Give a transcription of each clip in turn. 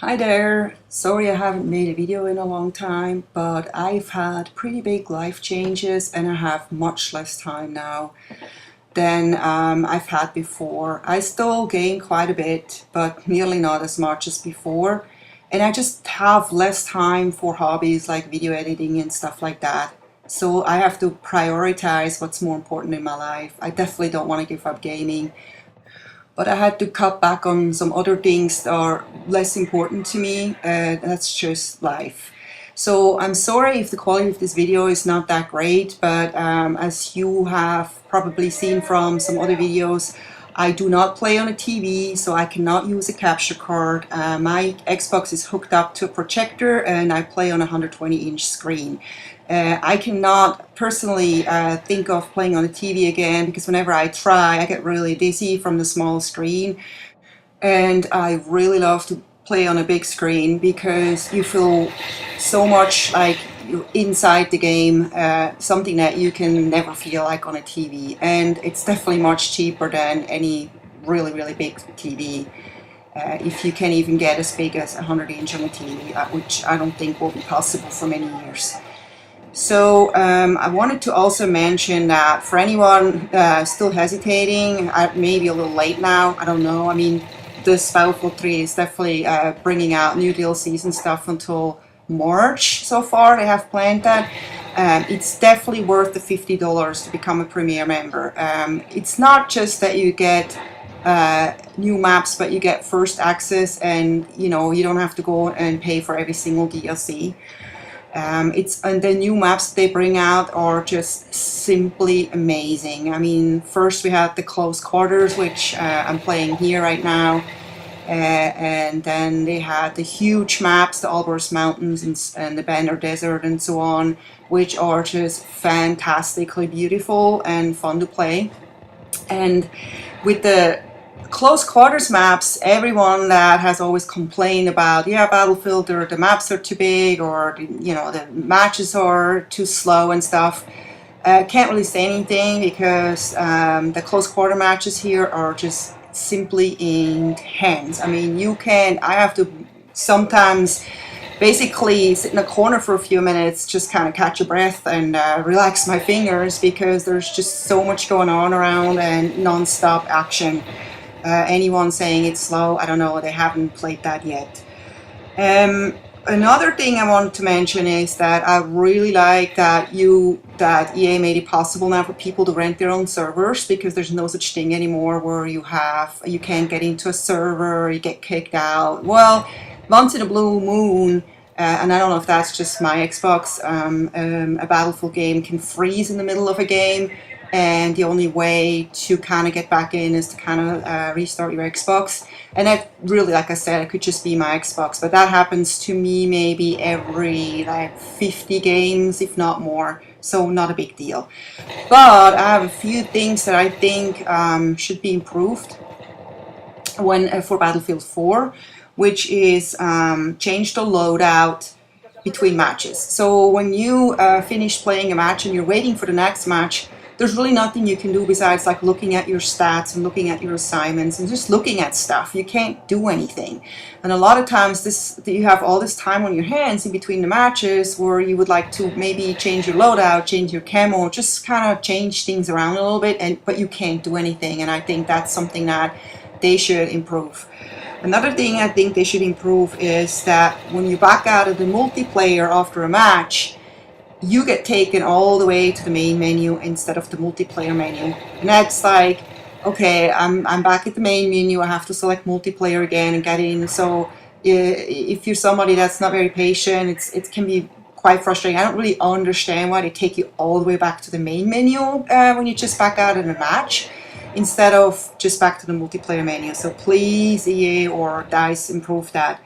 Hi there, sorry I haven't made a video in a long time, but I've had pretty big life changes and I have much less time now than I've had before. I still game quite a bit, but nearly not as much as before. And I just have less time for hobbies like video editing and stuff like that. So I have to prioritize what's more important in my life. I definitely don't want to give up gaming, but I had to cut back on some other things that are less important to me. That's just life. So I'm sorry if the quality of this video is not that great, but as you have probably seen from some other videos, I do not play on a TV, so I cannot use a capture card. My Xbox is hooked up to a projector and I play on a 120-inch screen. I cannot personally think of playing on a TV again because whenever I try, I get really dizzy from the small screen. And I really love to play on a big screen because you feel so much like you're inside the game, something that you can never feel like on a TV. And it's definitely much cheaper than any really big TV. If you can even get as big as a 100-inch on a TV, which I don't think will be possible for many years. So I wanted to also mention that for anyone still hesitating, maybe a little late now, I don't know. I mean, this Battlefield 3 is definitely bringing out new DLCs and stuff until March so far. They have planned that. It's definitely worth the $50 to become a Premier member. It's not just that you get new maps, but you get first access, and you don't have to go and pay for every single DLC. And the new maps they bring out are just simply amazing. I mean, first we had the close quarters, which I'm playing here right now, and then they had the huge maps, the Alborz Mountains and the Banner Desert and so on, which are just fantastically beautiful and fun to play. And with the close quarters maps, everyone that has always complained about, Battlefield, or the maps are too big, or the matches are too slow and stuff, can't really say anything because the close quarter matches here are just simply intense. I mean, I have to sometimes basically sit in a corner for a few minutes, just kind of catch a breath and relax my fingers because there's just so much going on around and non-stop action. Anyone saying it's slow, I don't know, they haven't played that yet. Another thing I want to mention is that I really like that EA made it possible now for people to rent their own servers, because there's no such thing anymore where you can't get into a server or you get kicked out. Well, once in a blue moon, and I don't know if that's just my Xbox, a Battlefield game can freeze in the middle of a game, and the only way to kind of get back in is to kind of restart your Xbox. And that really, like I said, it could just be my Xbox, but that happens to me maybe every 50 games, if not more, so not a big deal. But I have a few things that I think should be improved for Battlefield 4, which is change the loadout between matches. So when you finish playing a match and you're waiting for the next match, there's really nothing you can do besides looking at your stats and looking at your assignments and just looking at stuff. You can't do anything. And a lot of times you have all this time on your hands in between the matches where you would like to maybe change your loadout, change your camo, just kind of change things around a little bit, but you can't do anything. And I think that's something that they should improve. Another thing I think they should improve is that when you back out of the multiplayer after a match, you get taken all the way to the main menu instead of the multiplayer menu. And that's okay, I'm back at the main menu, I have to select multiplayer again and get in. So if you're somebody that's not very patient, it can be quite frustrating. I don't really understand why they take you all the way back to the main menu when you just back out in a match, instead of just back to the multiplayer menu. So please, EA or DICE, improve that.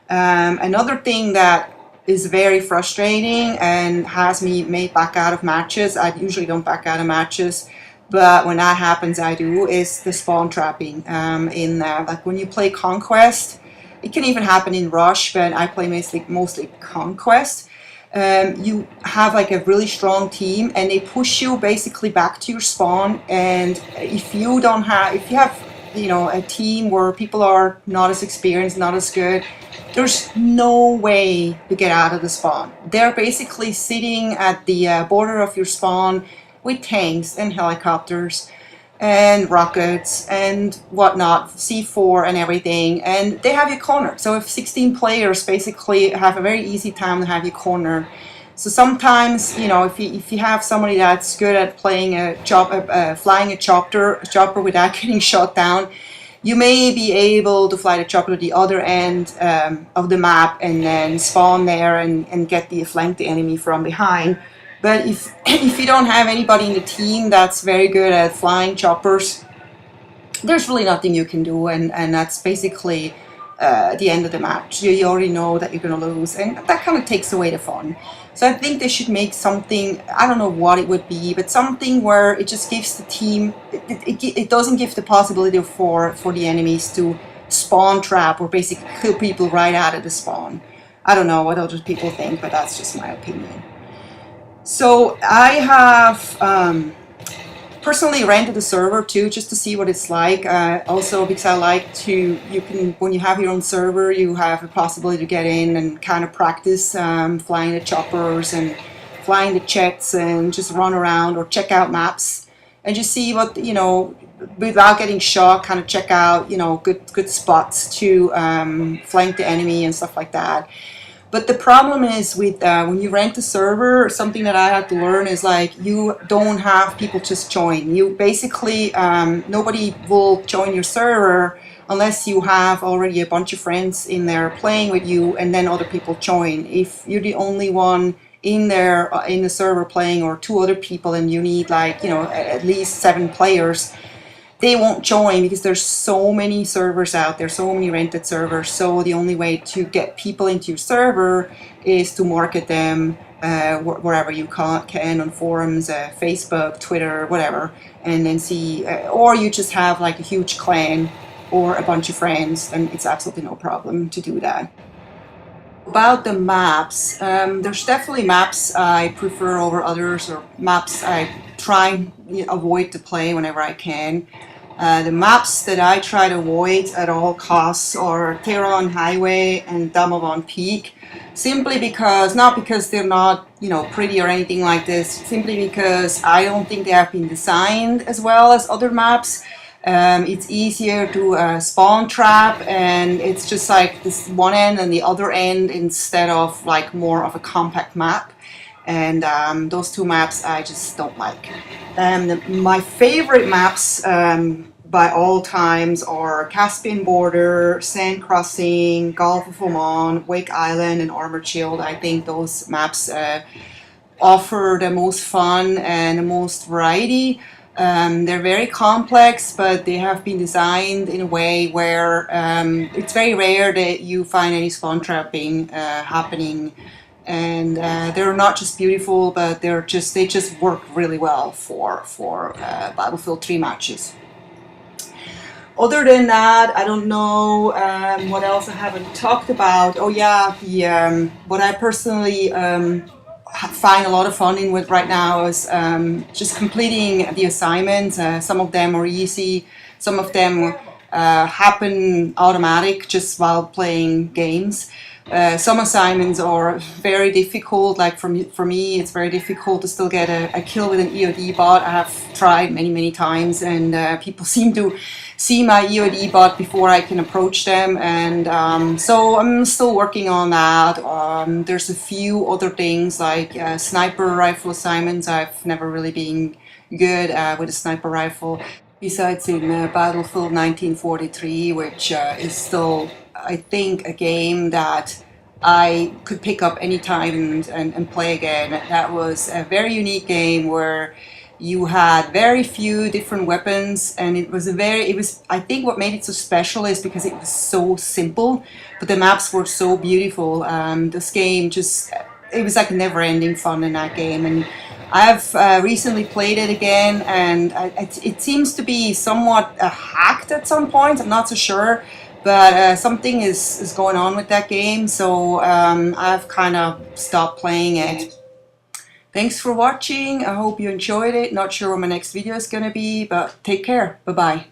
Another thing that is very frustrating and has me made back out of matches, I usually don't back out of matches, but when that happens I do, is the spawn trapping. When you play Conquest, it can even happen in Rush, but I play mostly Conquest. You have a really strong team and they push you basically back to your spawn, and if you have a team where people are not as experienced, not as good, there's no way to get out of the spawn. They're basically sitting at the border of your spawn with tanks and helicopters and rockets and whatnot, C4 and everything, and they have you cornered. So if 16 players basically have a very easy time to have you cornered. So sometimes, you know, if you have somebody that's good at playing flying a chopper without getting shot down, you may be able to fly the chopper to the other end of the map and then spawn there and flank the enemy from behind. But if you don't have anybody in the team that's very good at flying choppers, there's really nothing you can do, and that's basically the end of the match. You already know that you're going to lose, and that kind of takes away the fun. So I think they should make something, I don't know what it would be, but something where it just gives the team, it doesn't give the possibility for the enemies to spawn trap or basically kill people right out of the spawn. I don't know what other people think, but that's just my opinion. So I have personally rented a server too, just to see what it's like. Also because I like to, when you have your own server, you have a possibility to get in and kind of practice flying the choppers and flying the jets and just run around or check out maps and just see what, you know, without getting shot, kind of check out, you know, good spots to flank the enemy and stuff like that. But the problem is with when you rent a server, something that I had to learn is like you don't have people just join. You basically, nobody will join your server unless you have already a bunch of friends in there playing with you, and then other people join. If you're the only one in there in the server playing, or 2 other people, and you need like, you know, at least 7 players, they won't join because there's so many servers out there, so many rented servers. So the only way to get people into your server is to market them wherever you can, on forums, Facebook, Twitter, whatever, and then see, or you just have like a huge clan or a bunch of friends, and it's absolutely no problem to do that. About the maps, there's definitely maps I prefer over others, or maps I try avoid to play whenever I can. The maps that I try to avoid at all costs are Tehran Highway and Damavand Peak, simply because, not because they're not, you know, pretty or anything like this, simply because I don't think they have been designed as well as other maps. It's easier to spawn trap, and it's just like this one end and the other end instead of like more of a compact map. And those 2 maps I just don't like. My favorite maps by all times are Caspian Border, Sand Crossing, Gulf of Oman, Wake Island, and Armored Shield. I think those maps offer the most fun and the most variety. They're very complex, but they have been designed in a way where it's very rare that you find any spawn trapping happening. And they're not just beautiful, but they just work really well for Battlefield 3 matches. Other than that, I don't know what else I haven't talked about. Oh yeah, what I personally find a lot of fun in with right now is just completing the assignments. Some of them are easy, some of them happen automatic just while playing games. Some assignments are very difficult, like for me it's very difficult to still get a kill with an EOD bot. I have tried many times, and people seem to see my EOD bot before I can approach them, and so I'm still working on that. There's a few other things like sniper rifle assignments. I've never really been good with a sniper rifle, besides in Battlefield 1943, which is still, I think, a game that I could pick up anytime and play again. That was a very unique game where you had very few different weapons, and I think what made it so special is because it was so simple, but the maps were so beautiful. This game it was like never-ending fun in that game, and I've recently played it again, and it seems to be somewhat hacked at some points. I'm not so sure, but something is going on with that game, so I've kind of stopped playing it. Thanks for watching. I hope you enjoyed it. Not sure what my next video is going to be, but take care. Bye-bye.